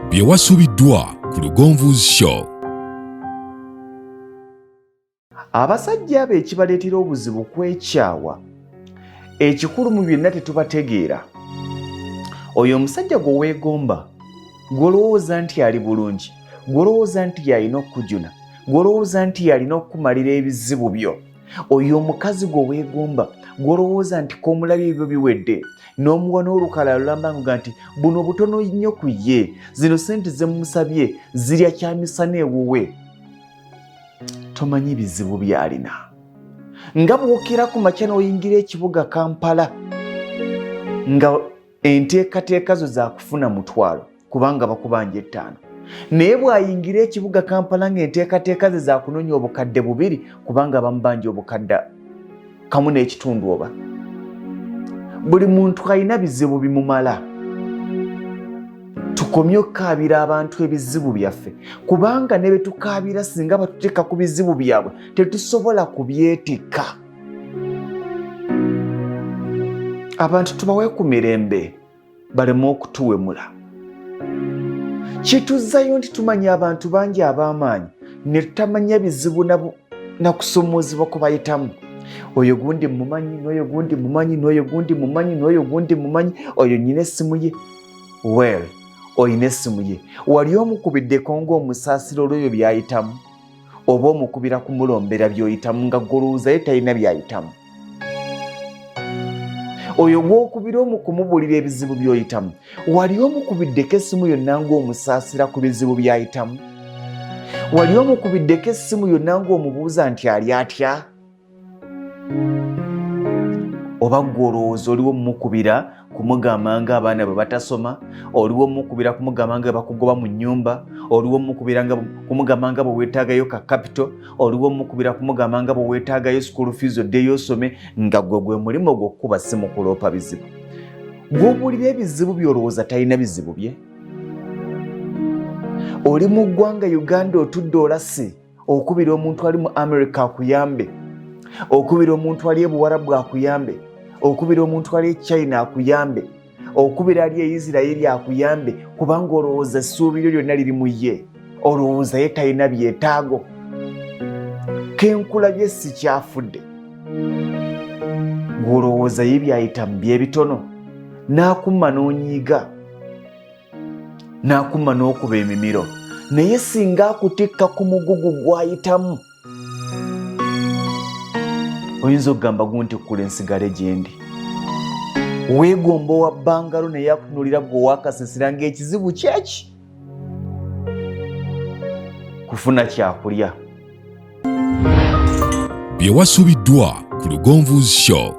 bye wasubiddwa ku Lugonvuzi Show. Abasajja abo ekibaleetera obuzibu kwekyawa, ekikulu mu byonna tetubategeera. Oyo omusajja gwe weegomba, gw'olowooza nti ali bulungi, gw'olowooza nti yalina okukujuna, gw'olowooza nti yalina okukumalira ebizibu byo. Oyo omukazi gwe weegomba, gw'olowooza nti k'omulabye ebyo biwedde, n'omuwa n'olukalala lulambanga nti buno butono nnyo ku ye, zino sente ze mmusabye zirya kyamisana ewuwe. Tomanyi bizibu by'alina. Nga bw'okira ku makya n'oyingira ekibuga Kampala nga enteekateeka zo za kufuna 1,000 kubanga bakubanja 5. Naye bw'ayingira ekibuga Kampala ng'enteekateeka ze za kunoonya obukadde 2 kubanga bamubanja obukadde 1.5 oba. Buli muntu alina bizibu bimumala. Tukomye okukaabira abantu ebizibu byaffe kubanga ne bye tukaabira singa batuteeka ku bizibu byabwe tetusobola kubyetika. Abantu tubawe ku mirembe baleme okutuwemula. Kituzzayo nti tumanya abantu bangi ab'amaanyi ne tutamanya bizibu na kusomoozebwa kubayitamu. Oyo gundi mumanyi, n'oyo gundi mumanyi, n'oyo gundi mumanyi, n'oyo gundi mumanyi, oyo nnyina essimu ye. Well, oyina essimu ye. Wali omukubiddeko ng'omusaasiro olw'ebyo by'ayitamu? Oba omukubira kumulombera by'oyitamu nga golowooza ye talina by'ayitamu? Oyo gw'okubira kumubulira ebizibu by'oyitamu, wali omukubiddeko essimu yonna ng'omusaasira ku bizibu by'ayitamu? Wali omukubiddeko essimu yonna ng'omubuuza nti ali atya? Oba gw'olowooza oliwo mukubira kumugamba nga abaana bwe batasoma, oliwo mukubira kumugamba nga bakugoba mu nnyumba, oliwo mukubira kumugamba nga bwe weetaagayo ka capital, oliwo mukubira kumugamba nga bwe weetaagayo school fees oddeyo osome, nga gwe mulimo gw'okkuba ssimu kuloopa bizibu. Gw'obuulira ebizibu by'olowooza talina bizibu bye. Oli mu ggwanga Uganda otudde olase okubira omuntu ali mu America akuyambe, okubira omuntu ali e Buwarabu akuyambe, okubira omuntu ali e China akuyambe, okubira ali e Israeli akuyambe kubanga olowooza essuubi lyo lyonna liri mu ye. Olowooza ye talina byetaago. Kenkulabye si kyafudde. Gw'olowooza ye by'ayitamu bye bitono. N'akumma n'onyiiga, n'akumma n'okuba emimiro. Naye singa akutikka ku mugugu gw'ayitamu, oyinza okugamba gunti kula ensigale gye ndi. Weegomba owa bbangalo naye akutunuulira gwe owakasisira ng'ekizibu kyeki kufuna kyakulya. Bye wasubiddwa ku Lugonvuzi Show.